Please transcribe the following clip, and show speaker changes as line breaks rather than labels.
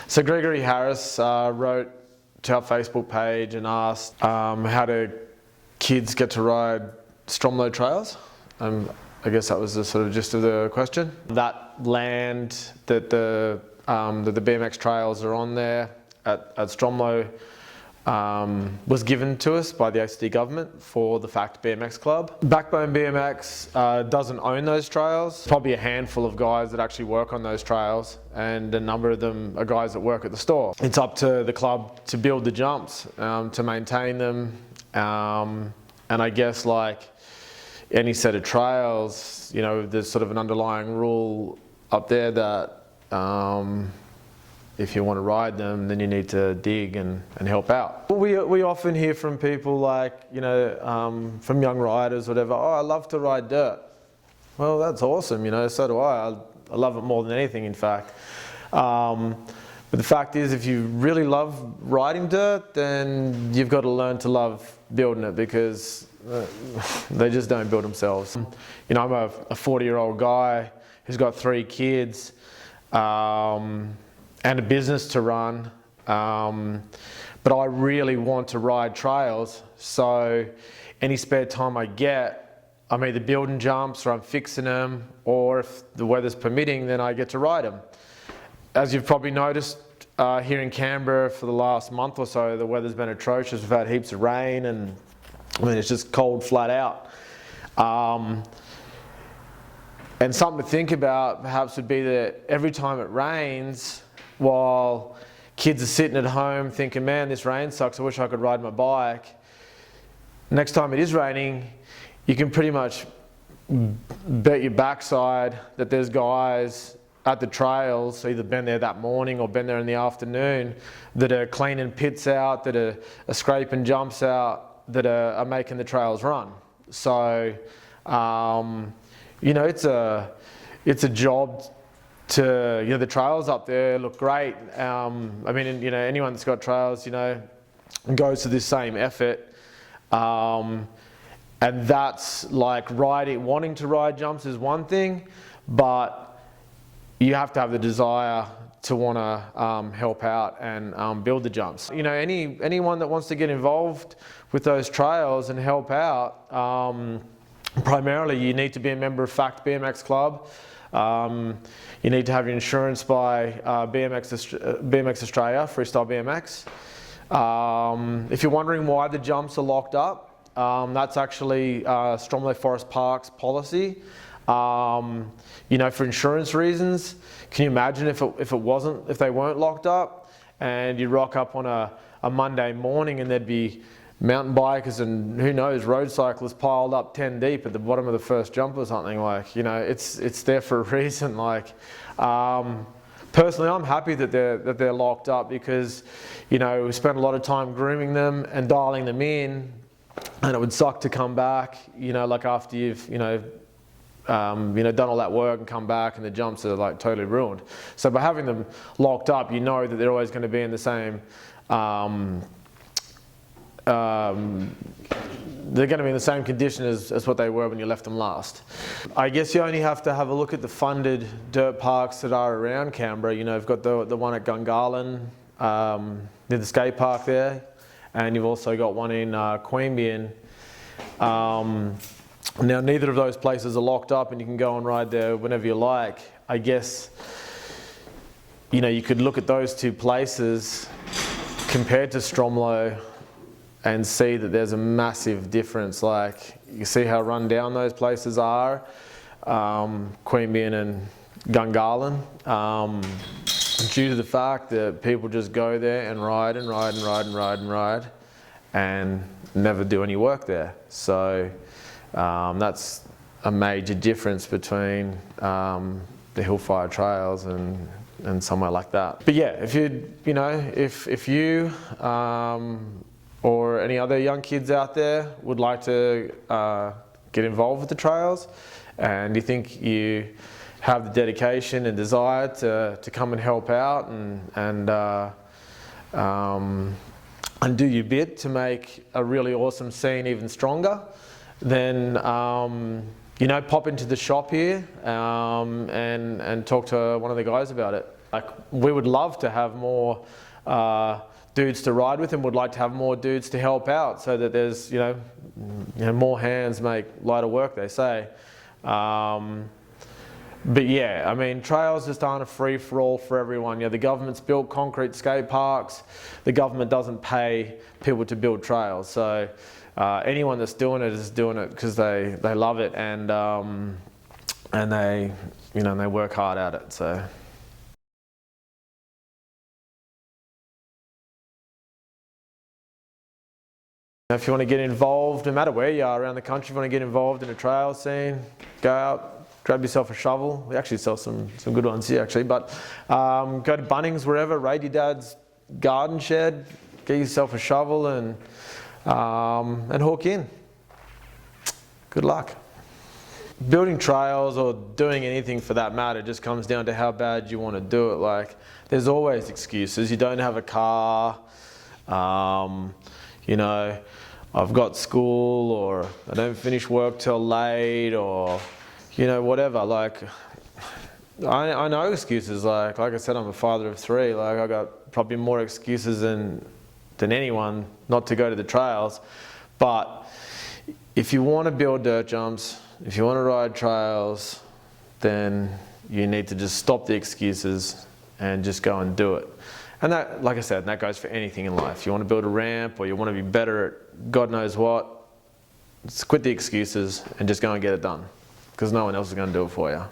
So Gregory Harris wrote to our Facebook page and asked how do kids get to ride Stromlo trails? I guess that was the sort of gist of the question. That land that the BMX trails are on there at Stromlo was given to us by the ACT government for the FACT BMX Club. Backbone BMX doesn't own those trails. Probably a handful of guys that actually work on those trails, and a number of them are guys that work at the store. It's up to the club to build the jumps, to maintain them, and I guess like any set of trails, you know, there's sort of an underlying rule up there that if you want to ride them, then you need to dig and help out. We often hear from people like, you know, from young riders, whatever, oh, I love to ride dirt. Well, that's awesome, you know, so do I. I love it more than anything, in fact. But the fact is, if you really love riding dirt, then you've got to learn to love building it, because they just don't build themselves. You know, I'm a 40-year-old guy who's got 3 kids and a business to run, but I really want to ride trails, so any spare time I get, I'm either building jumps or I'm fixing them, or if the weather's permitting, then I get to ride them. As you've probably noticed, here in Canberra for the last month or so, the weather's been atrocious. We've had heaps of rain, and I mean, it's just cold flat out. And something to think about perhaps would be that every time it rains, while kids are sitting at home thinking, man, this rain sucks, I wish I could ride my bike, next time it is raining, you can pretty much bet your backside that there's guys at the trails, either been there that morning or been there in the afternoon, that are cleaning pits out, that are scraping jumps out, that are making the trails run. So, you know, it's a job to, you know, the trails up there look great. I mean, you know, anyone that's got trails, you know, goes to this same effort. And that's like wanting to ride jumps is one thing, but you have to have the desire to want to help out and build the jumps. You know, anyone that wants to get involved with those trails and help out, primarily you need to be a member of FACT BMX Club. You need to have your insurance by BMX Australia, Freestyle BMX. If you're wondering why the jumps are locked up, that's actually Stromlo Forest Park's policy. You know, for insurance reasons. Can you imagine if they weren't locked up, and you rock up on a Monday morning and there'd be mountain bikers and who knows, road cyclists piled up 10 deep at the bottom of the first jump or something? Like, you know, it's there for a reason. Like, personally, I'm happy that they're locked up, because, you know, we spent a lot of time grooming them and dialing them in, and it would suck to come back, you know, like after you've, you know, done all that work and come back and the jumps are like totally ruined. So by having them locked up, you know that they're always going to be in the same, they're going to be in the same condition as what they were when you left them last. I guess you only have to have a look at the funded dirt parks that are around Canberra. You know, you've got the one at Gungahlin, near the skate park there, and you've also got one in Queanbeyan. Now, neither of those places are locked up and you can go and ride there whenever you like. I guess, you know, you could look at those two places compared to Stromlo and see that there's a massive difference. Like, you see how run down those places are, Queanbeyan and Gungahlin, due to the fact that people just go there and ride and ride and ride and ride and ride and never do any work there. So that's a major difference between the Hillfire Trails and somewhere like that. But yeah, if you or any other young kids out there would like to get involved with the trails, and you think you have the dedication and desire to come and help out and do your bit to make a really awesome scene even stronger, then pop into the shop here and and talk to one of the guys about it. Like, we would love to have more dudes to ride with, and would like to have more dudes to help out, so that there's, you know, more hands make lighter work, they say. But yeah, I mean, trails just aren't a free-for-all for everyone. You know, the government's built concrete skate parks. The government doesn't pay people to build trails. So anyone that's doing it is doing it because they love it, and they, you know, and they work hard at it. So. If you want to get involved, no matter where you are around the country, if you want to get involved in a trail scene, go out, grab yourself a shovel. We actually sell some good ones here, actually. But go to Bunnings, wherever, raid your dad's garden shed, get yourself a shovel, and hook in. Good luck. Building trails, or doing anything for that matter, just comes down to how bad you want to do it. Like, there's always excuses. You don't have a car, you know, I've got school, or I don't finish work till late, or, you know, whatever. Like, I know excuses. Like I said, I'm a father of 3. Like, I got probably more excuses than anyone not to go to the trails. But if you want to build dirt jumps, if you want to ride trails, then you need to just stop the excuses and just go and do it. And that, like I said, that goes for anything in life. You want to build a ramp, or you want to be better at God knows what, just quit the excuses and just go and get it done, because no one else is going to do it for you.